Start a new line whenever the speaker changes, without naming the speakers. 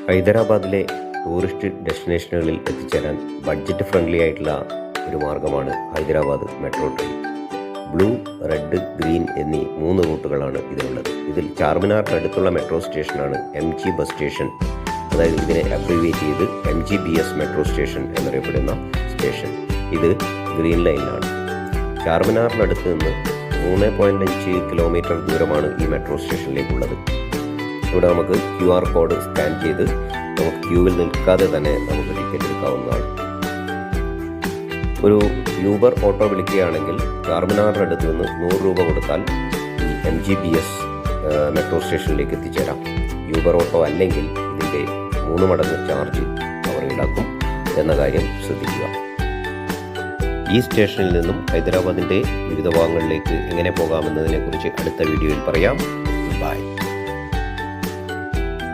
ഹൈദരാബാദിലെ ടൂറിസ്റ്റ് ഡെസ്റ്റിനേഷനുകളിൽ എത്തിച്ചേരാൻ budget friendly ആയിട്ടുള്ള ഒരു മാർഗമാണ് Hyderabad metro train. Blue, red, green എന്നീ 3 റൂട്ടുകളാണ് ഇതിനുള്ളത്. ഇതിൽ ചാർമിനാറിന് അടുത്തുള്ള മെട്രോ സ്റ്റേഷനാണ് MG ബസ് സ്റ്റേഷൻ. അതായത് ഇതിനെ അബ്രിവിയേറ്റ് ചെയ്ത് MGBS മെട്രോ സ്റ്റേഷൻ എന്നറിയപ്പെടുന്ന സ്റ്റേഷൻ. ഇത് ഗ്രീൻ ലൈനിലാണ്. ചാർമിനാറിനടുത്ത് നിന്ന് 3.5 കിലോമീറ്റർ ദൂരമാണ് ഈ മെട്രോ സ്റ്റേഷനിലേക്കുള്ളത്. ഇവിടെ നമുക്ക് QR കോഡ് സ്കാൻ ചെയ്ത് നമുക്ക് ക്യൂവിൽ നിൽക്കാതെ തന്നെ നമുക്ക് ടിക്കറ്റ് എടുക്കാവുന്നതാണ്. ഒരു യൂബർ ഓട്ടോ വിളിക്കുകയാണെങ്കിൽ ചാർമിനാറിൻ്റെ അടുത്ത് നിന്ന് 100 രൂപ കൊടുത്താൽ MGBS മെട്രോ സ്റ്റേഷനിലേക്ക് എത്തിച്ചേരാം. യൂബർ ഓട്ടോ അല്ലെങ്കിൽ ഇതിൻ്റെ 3 മടങ്ങ് ചാർജ് അവർ ഈടാക്കും എന്ന കാര്യം ശ്രദ്ധിക്കുക. ഈ സ്റ്റേഷനിൽ നിന്നും ഹൈദരാബാദിൻ്റെ വിവിധ ഭാഗങ്ങളിലേക്ക് എങ്ങനെ പോകാമെന്നതിനെക്കുറിച്ച് അടുത്ത വീഡിയോയിൽ പറയാം. ബൈ.